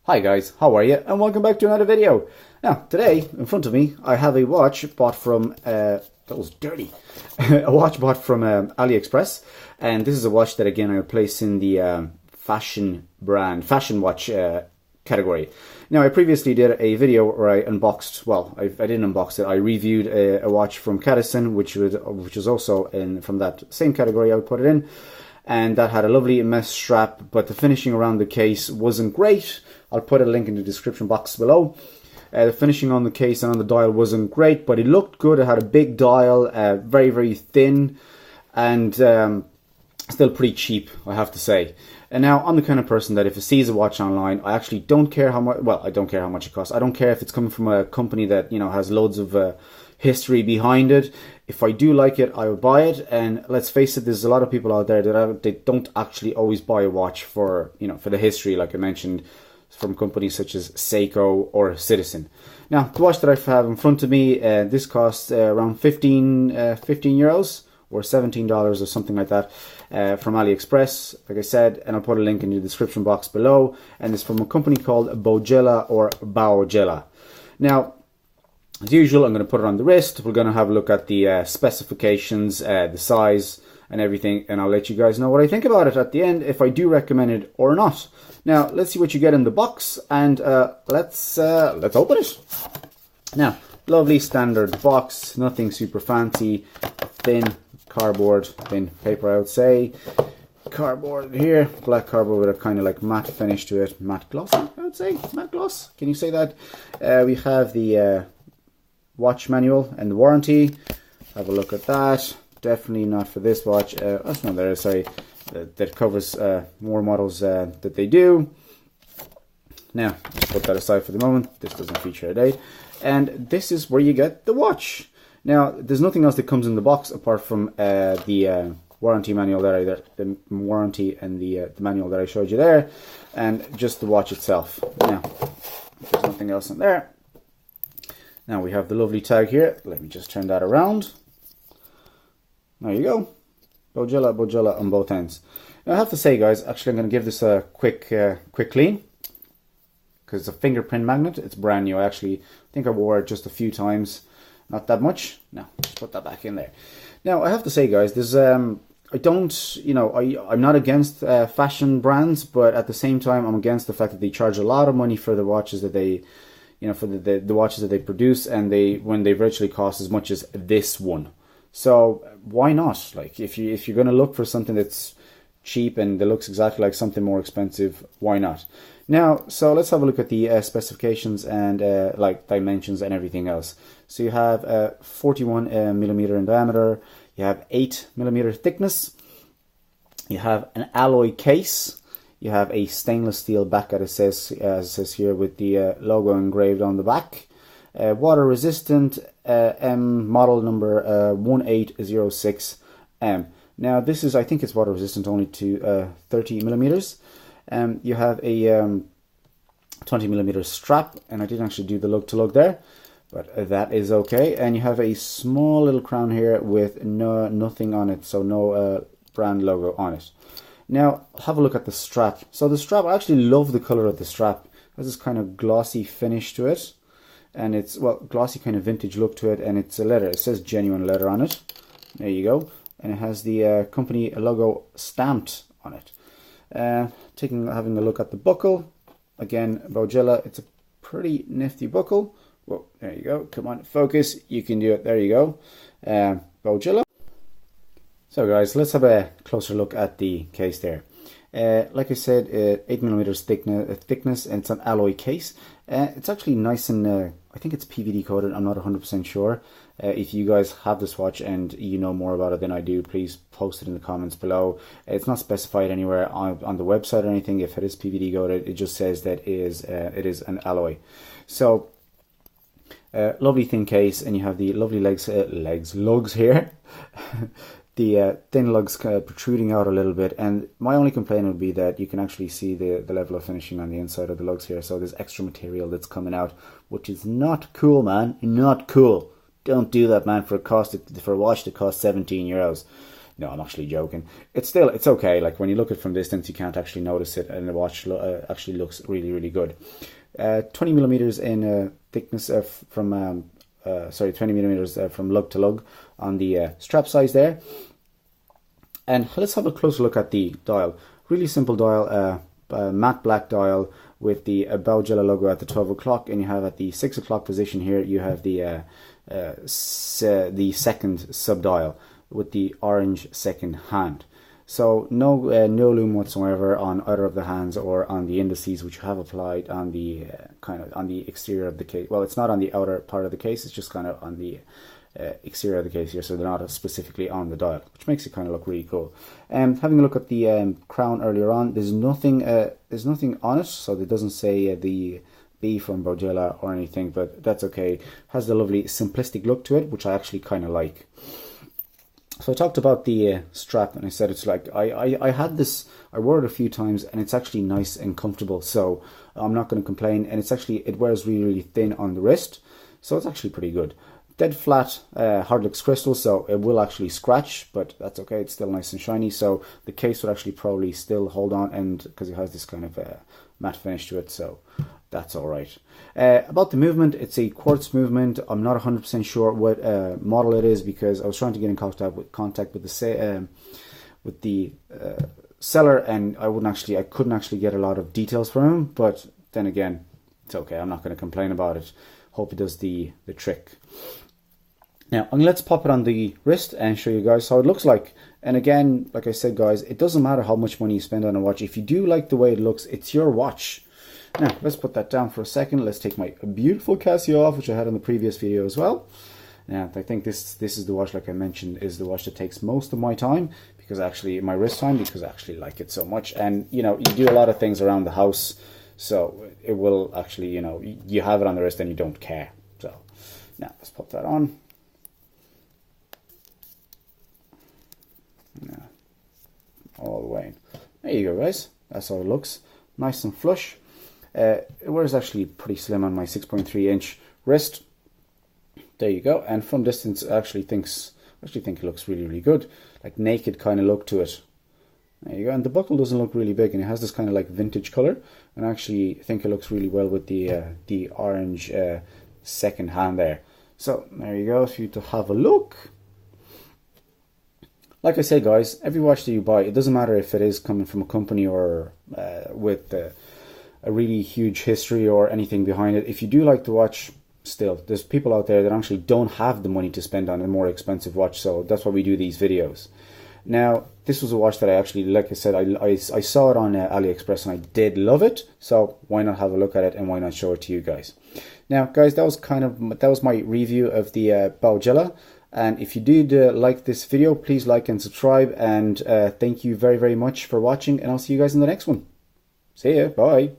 Hi guys, how are you? And welcome back to another video. Now, today, in front of me, I have a watch bought from, that was dirty, a watch bought from Aliexpress. And this is a watch that, again, I place in the fashion watch category. Now, I previously did a video where I unboxed, well, I didn't unbox it, I reviewed a watch from Cadison, which was also from that same category I would put it in. And that had a lovely mesh strap, but the finishing around the case wasn't great. I'll put a link in the description box below. The finishing on the case and on the dial wasn't great, but it looked good. It had a big dial, very, very thin, and still pretty cheap, I have to say. And now, I'm the kind of person that if it sees a watch online, I actually don't care how much, well, I don't care how much it costs. I don't care if it's coming from a company that, you know, has loads of history behind it. If I do like it, I will buy it. And let's face it, there's a lot of people out there that they don't actually always buy a watch for, you know, for the history, like I mentioned, from companies such as Seiko or Citizen. Now, the watch that I have in front of me, this costs around 15 euros or $17 or something like that from AliExpress, like I said, and I'll put a link in the description box below. And it's from a company called Bo Jela or Baogela. Now, as usual, I'm going to put it on the wrist. We're going to have a look at the specifications, the size, and everything, and I'll let you guys know what I think about it at the end, if I do recommend it or not. Now, let's see what you get in the box, and let's open it. Now, lovely standard box, nothing super fancy, thin cardboard, thin paper, I would say. Cardboard here, black cardboard with a kind of like matte finish to it, matte gloss, I would say, matte gloss. Can you say that? We have the watch manual and the warranty. Have a look at that. Definitely not for this watch. That's not there. Sorry, that covers more models that they do. Now, let's put that aside for the moment. This doesn't feature a date, and this is where you get the watch. Now, there's nothing else that comes in the box apart from the warranty manual the warranty and the manual that I showed you there, and just the watch itself. Now, there's nothing else in there. Now we have the lovely tag here. Let me just turn that around. There you go. Bo Jela on both ends. Now I have to say, guys, actually I'm going to give this a quick clean. Because it's a fingerprint magnet. It's brand new. I actually think I wore it just a few times. Not that much. No, just put that back in there. Now I have to say, guys, there's I don't, you know, I'm not against fashion brands, but at the same time I'm against the fact that they charge a lot of money for the watches that they, you know, for the watches that they produce, and when they virtually cost as much as this one. So why not? Like, if you're going to look for something that's cheap and that looks exactly like something more expensive, why not? Now, so let's have a look at the specifications and like dimensions and everything else. So you have 41 millimeter in diameter. You have 8 millimeter thickness. You have an alloy case. You have a stainless steel back, as it says here, with the logo engraved on the back. Water resistant, model number 1806M. Now this is, I think it's water resistant only to 30 millimeters. You have a 20 millimeter strap, and I didn't actually do the lug to lug there, but that is okay. And you have a small little crown here with nothing on it, so no brand logo on it. Now have a look at the strap. So the strap, I actually love the color of the strap. It has this kind of glossy finish to it. And it's, well, glossy kind of vintage look to it, and it's a leather. It says genuine leather on it. There you go. And it has the company logo stamped on it. Having a look at the buckle. Again, Bo Jela, it's a pretty nifty buckle. Whoa, there you go. Come on, focus. You can do it. There you go. Bo Jela. So guys, let's have a closer look at the case there. Like I said, 8 millimeters thickness, and it's an alloy case. It's actually nice and I think it's PVD coated. I'm not 100% sure. If you guys have this watch and you know more about it than I do, please post it in the comments below. It's not specified anywhere on the website or anything. If it is PVD coated, it just says that it is an alloy. So lovely thin case, and you have the lovely lugs here. The thin lugs protruding out a little bit, and my only complaint would be that you can actually see the level of finishing on the inside of the lugs here, so there's extra material that's coming out, which is not cool, man. Not cool. Don't do that, man, for a watch that costs 17 euros. No, I'm actually joking. It's okay. Like when you look at it from distance, you can't actually notice it, and the watch actually looks really, really good. 20 millimeters in thickness from 20 millimeters from lug to lug on the strap size there. And let's have a closer look at the dial. Really simple dial, matte black dial with the Baogela logo at the 12 o'clock, and you have at the 6 o'clock position here, you have the second sub dial with the orange second hand. So no lume whatsoever on either of the hands or on the indices, which you have applied on the on the exterior of the case. Well, it's not on the outer part of the case; it's just kind of on the exterior of the case here, so they're not specifically on the dial, which makes it kind of look really cool. Having a look at the crown earlier on, there's nothing on it, so it doesn't say the B from Bo Jela or anything, but that's okay. It has the lovely simplistic look to it, which I actually kind of like. So I talked about the strap, and I said it's like I had this, I wore it a few times, and it's actually nice and comfortable, so I'm not going to complain. And it wears really, really thin on the wrist, so it's actually pretty good. Dead flat Hardlex crystal, so it will actually scratch, but that's okay. It's still nice and shiny, so the case would actually probably still hold on, and because it has this kind of matte finish to it, so that's all right. About the movement, it's a quartz movement. I'm not 100% sure what model it is, because I was trying to get in contact with the seller, and I couldn't actually get a lot of details from him. But then again, it's okay. I'm not going to complain about it. Hope it does the trick. Now, let's pop it on the wrist and show you guys how it looks like. And again, like I said, guys, it doesn't matter how much money you spend on a watch. If you do like the way it looks, it's your watch. Now, let's put that down for a second. Let's take my beautiful Casio off, which I had in the previous video as well. Now, I think this is the watch, like I mentioned, is the watch that takes most of my time, because actually, my wrist time, because I actually like it so much. And, you know, you do a lot of things around the house, so it will actually, you know, you have it on the wrist and you don't care. So, now, let's put that on. Yeah, all the way. There you go, guys. That's how it looks. Nice and flush. It wears actually pretty slim on my 6.3 inch wrist. There you go. And from distance, I actually think it looks really, really good. Like naked kind of look to it. There you go. And the buckle doesn't look really big, and it has this kind of like vintage color. And I actually think it looks really well with the orange second hand there. So there you go. For you to have a look. Like I say, guys, every watch that you buy, it doesn't matter if it is coming from a company or with a really huge history or anything behind it. If you do like the watch, still, there's people out there that actually don't have the money to spend on a more expensive watch, so that's why we do these videos. Now, this was a watch that I actually, like I said, I saw it on Aliexpress, and I did love it, so why not have a look at it, and why not show it to you guys. Now, guys, that was my review of the Baogela. And if you did like this video, please like and subscribe, and thank you very, very much for watching, and I'll see you guys in the next one. See ya, bye.